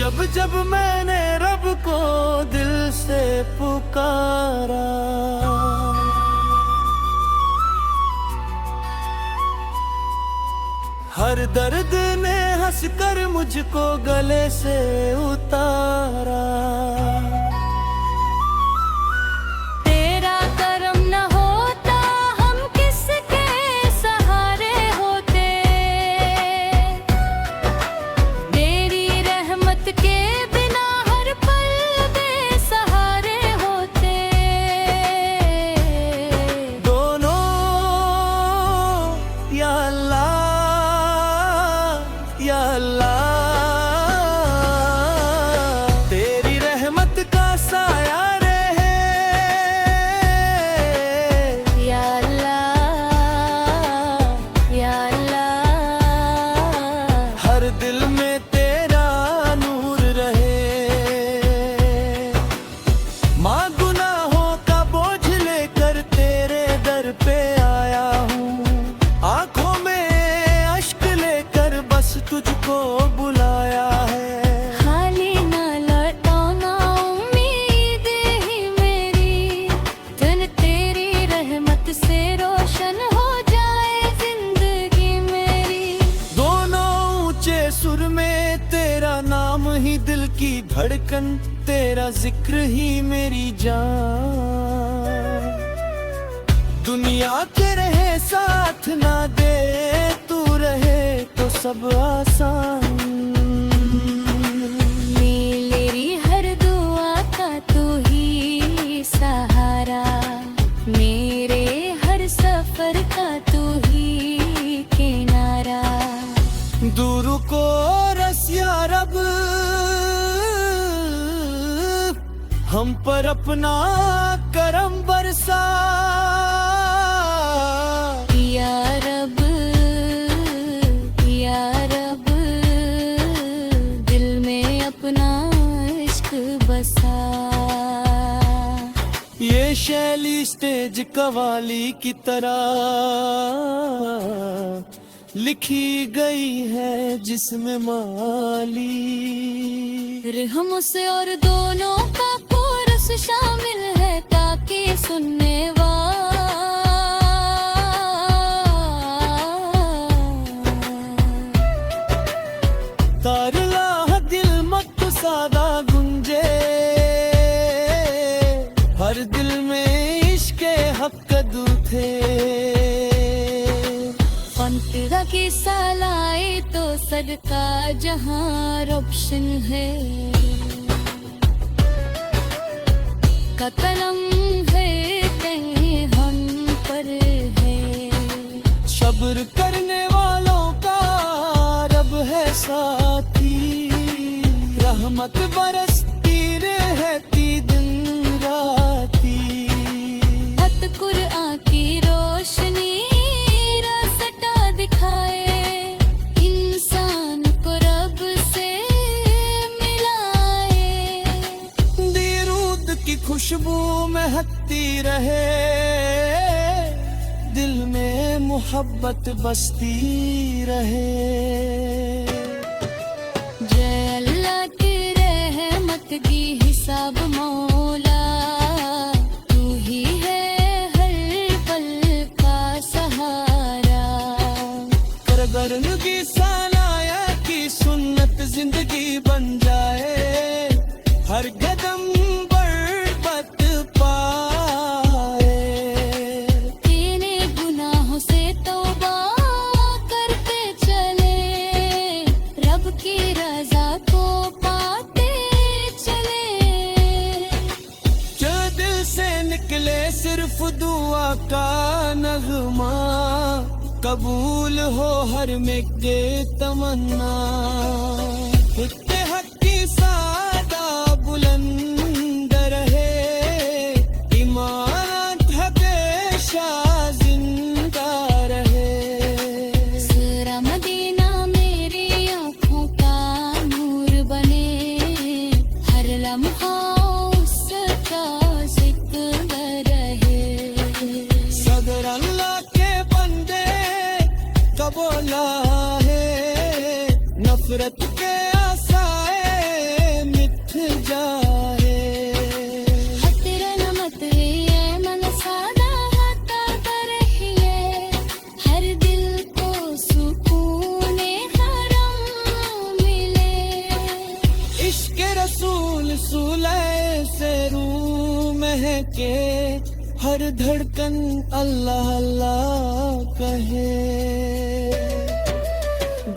जब जब मैंने रब को दिल से पुकारा, हर दर्द ने हंसकर मुझको गले से उतारा। तेरा करम न होता हम किसके सहारे होते, तेरी रहमत के बिना हर पल बेसहारे होते। दोनों या अल्लाह या अल्लाह, तेरी रहमत का साया रहे। या अल्लाह या अल्लाह, हर दिल में तेरा नूर रहे। माँ गुनाहों का बोझ लेकर तेरे दर पे आया हूँ, आंखों में अश्क लेकर बस तुझको बुलाया है। खाली ना लौटाना उम्मीद ही मेरी, दिन तेरी रहमत से रोशन हो जाए जिंदगी मेरी। दोनों ऊंचे सुर में तेरा नाम ही दिल की धड़कन, तेरा जिक्र ही मेरी जान। दुनिया के रहे साथ ना दे, तू रहे तो सब आसान। मेरी हर दुआ का तू ही सहारा, मेरे हर सफर का तू ही किनारा। दूर को रस या रब, हम पर अपना करम बरसा। या रब या रब, दिल में अपना इश्क बसा। ये शैली स्टेज कवाली की तरह लिखी गई है जिसमें माली। रहम से और दोनों का कोरस शामिल है ताकि सुनने तारला दिल मत सादा गुंजे, हर दिल में इश्क हक कदू थे। फंतरा की सलाए तो सदका जहां रोशन है, का कलम है कहीं हम पर है। सब्र करने वालों का रब है साथी, रहमत बरसती रहती दिन राती। हत कुरआन की रोशनी रास्ता दिखाए, इंसान को रब से मिलाए। दीरूद की खुशबू महकती रहे, दिल में मोहब्बत बसती रहे। जय अल्लाह की रहमत की हिसाब मौला, तू ही है हर पल का सहारा। करगरन की सालाया की सुन्नत जिंदगी बन जाए, हर कदम बरकत पाए। तेरे गुनाहों से तौबा करते चले, रब की रजा को पाते चले। जो दिल से निकले सिर्फ दुआ का नगमा, कबूल हो हर में के तमन्ना। इत्ते हक की सादा बुलंद रहे, ईमान हमेशा जिंदा रहे। सरा मदीना मेरी आँखों का नूर बने, हर लम्हा उसका जिक्र रहे। सदर अल्लाह के बंदे का बोला है, नफरत के आसाए रसूल सुलह से रूह महके, हर धड़कन अल्लाह अल्लाह कहे।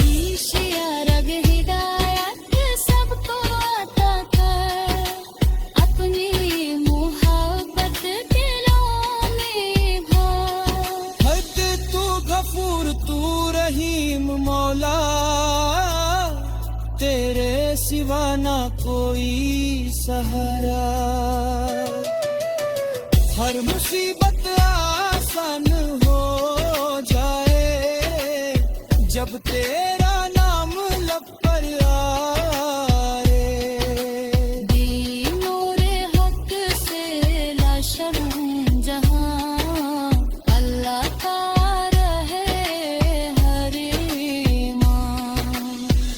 दिशिया रग हिदायत सबको अता कर, अपनी मोहब्बत दिलों में भर। हद तू गफूर तू रहीम मौला, तेरे सिवा ना कोई सहारा। हर मुसीबत आसान हो जाए, जब तेरा नाम लब पर आए। दीनोरे हक से ला शर्म जहां, अल्लाह का रहे हर ईमान।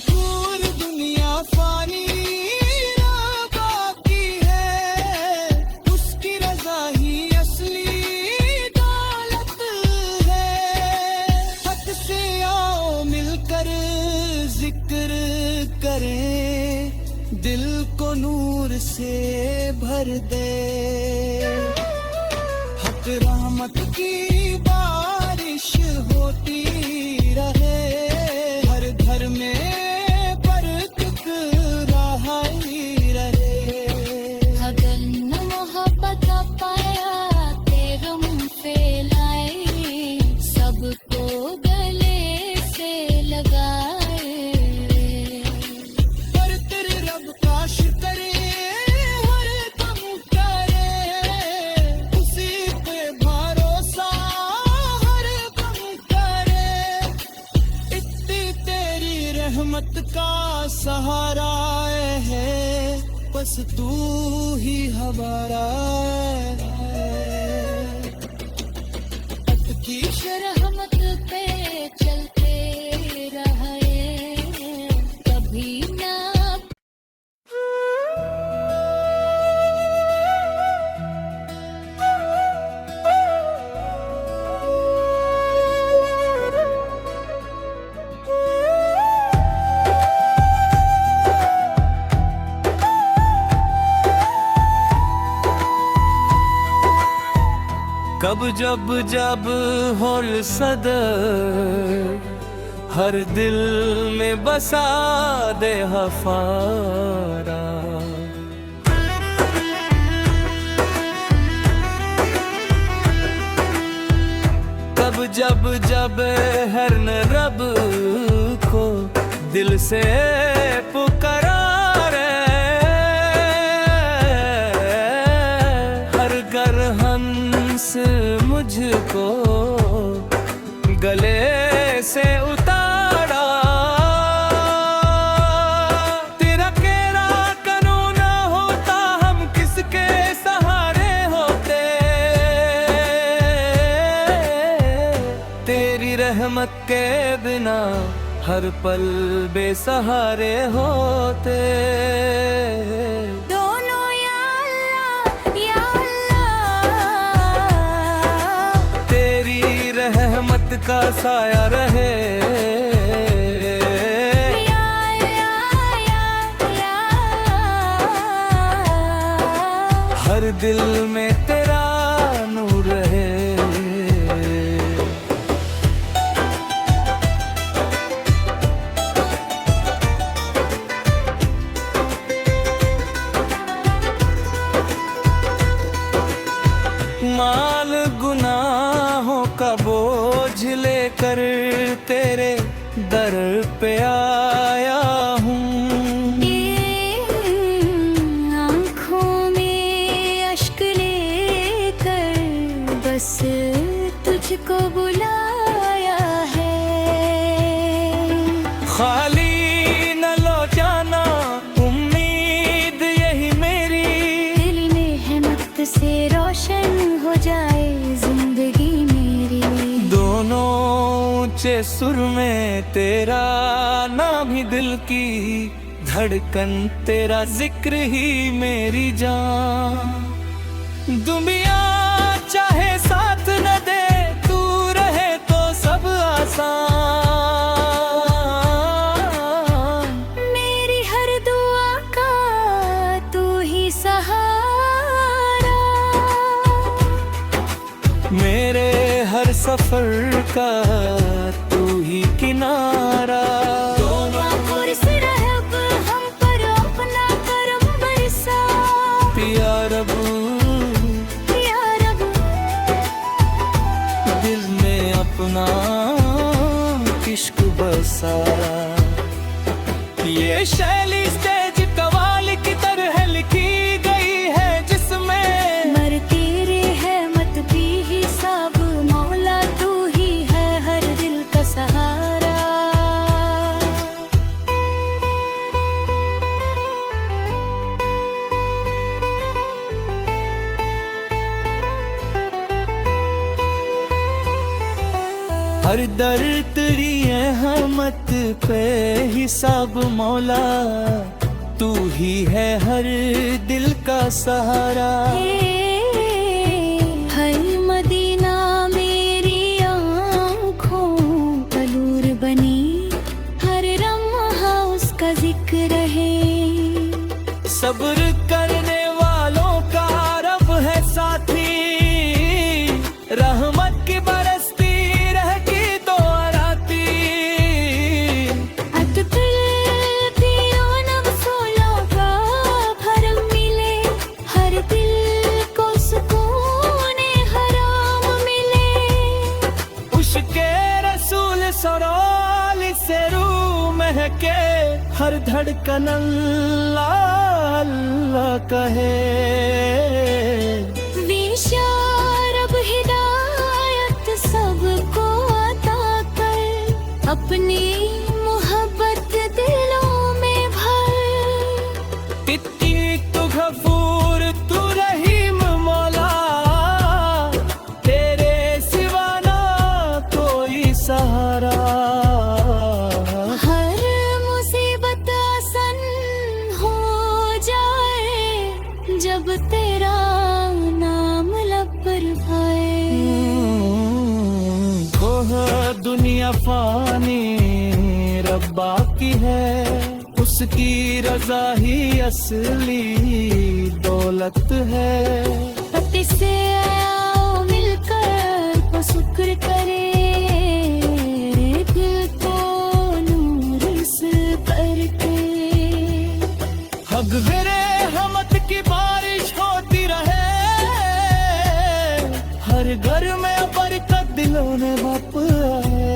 दूर दुनिया फानी ना बाकी है, उसकी रजा ही असली दौलत है। हक से आओ मिलकर जिक्र करें, दिल को नूर से भर दे। हक रहमत की बारिश होती रहे, हर घर में बरकत रहाई रहे। अगर न मोहब्बत पाया ते गम फैलाए, सबको गले से लगाए। पर तेरे रब का शुक्र हर दम करे, उसी पे भरोसा हर दम करे। इतनी तेरी रहमत का सहारा है, बस तू ही हमारा है। की रहमत पे चलते रहे, कभी ना कब जब जब होल सदर, हर दिल में बसा दे हफारा। कब जब जब हर न रब को दिल से पुकारे, हर घर हंस मुझको गले से उतारा। तेरा केरा कानून ना होता, हम किसके सहारे होते। तेरी रहमत के बिना हर पल बेसहारे होते। दोनों या अल्लाह तेरी रहमत का साया रहे, या हर दिल में तेरा नूर रहे। माल गुनाहों का बोझ लेकर तेरे दर पे आया हूँ। आँखों में अश्क लेकर बस तुझको बुलाया है। खाली न लो जाना उम्मीद यही मेरी, दिल मेहनत से रोशन हो जाए जिंदगी मेरी। दोनों ऊंचे सुर में तेरा नाम ही दिल की धड़कन, तेरा जिक्र ही मेरी जान। दुनिया चाहे साथ न दे, तू रहे तो सब आसान। मेरी हर दुआ का सफर का तू ही किनारा। दोनों पुरस रहब हम पर अपना करम बरसा। पिया रब पिया रब दिल में अपना इश्क बसा। ये शैली स्टेज कवाल की तरह लिखी गई है जिसमें मर तेरे है मत भी हिसाब मौला तू ही है हर दिल का सहारा। हर दर्द तेरी रहमत पे हिसाब मौला तू ही है हर दिल का सहारा। हर मदीना मेरी आँखों का नूर बनी। हर लम्हा उसका जिक्र है। सब्र करने वालों का रब है साथी। रहमत की बरसती रहती तो आराती। नवसोलों का भरम मिले। हर दिल को सुकून हराम मिले। उसके रसूल सरोल से रूह महके। हर धड़कन अल्लाह अल्लाह कहे। विशारब हिदायत सबको अता कर। अपनी मोहब्बत दिलों में भर। तित्ती तू गफूर तू रहीम मौला तेरे सिवा ना कोई सहारा। हर मुसीबत आसान हो जाए जब तेरा नाम लब पर भाए। कोह दुनिया फानी रब्बा की है। उसकी रजा ही असली दौलत है। पति से आओ मिलकर वो शुक्र करे। दिल को नूर से करके हक गिरे हमत की बारिश होती रहे। हर घर में बरकत दिलों में बाप आए।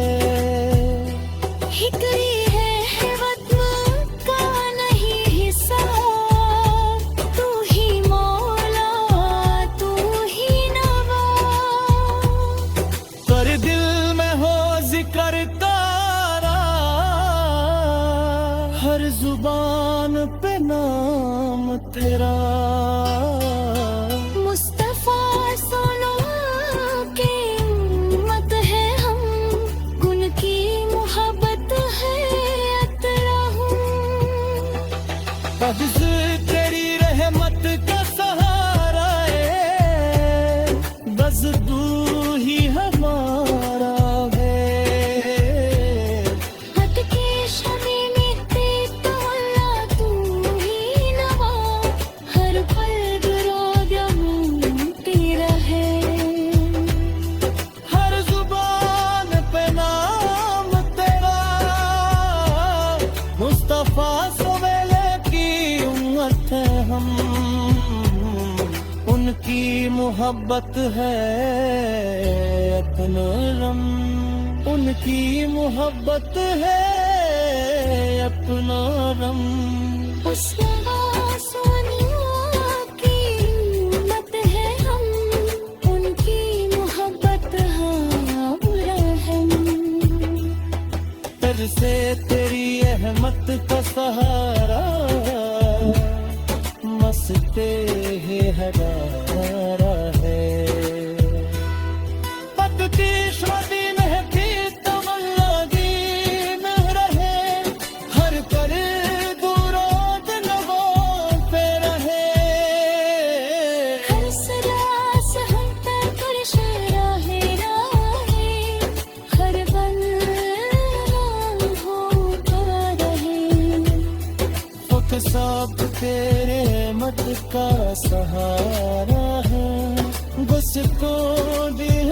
हिकरी है वतन का नहीं हिस्सा। तू ही मौला तू ही नवा। कर दिल में हो जिक्र तारा। हर जुबान पे नाम तेरा। मुस्तफा सोनो के उम्मत है हम। उनकी मोहब्बत है अतरा हूँ। हफ्ज़ तेरी रहमत का सहारा है। बस तू ही हमारा है। हद के शमी में तो अल्लाह तू ही नवा। हर पल तेरा है। हर जुबान पे नाम तेरा। मुस्तफा सवेले की उम्मत है हम। उनकी मोहब्बत है अपना रम। उनकी मोहब्बत है अपना रम। की उम्मत है हम। उनकी मोहब्बत है रहम। तर से तेरी रहमत का सहारा। मस्ते है हरारा है। पतती शादी में भी तमन्ना दीन रहे। हर कर दूरों नवों पे रहे। हर सरास हम तक कर शराहे राहे। हर बन होता रहे। वक्त सब तेरे मत का सहारा है। बस को दिल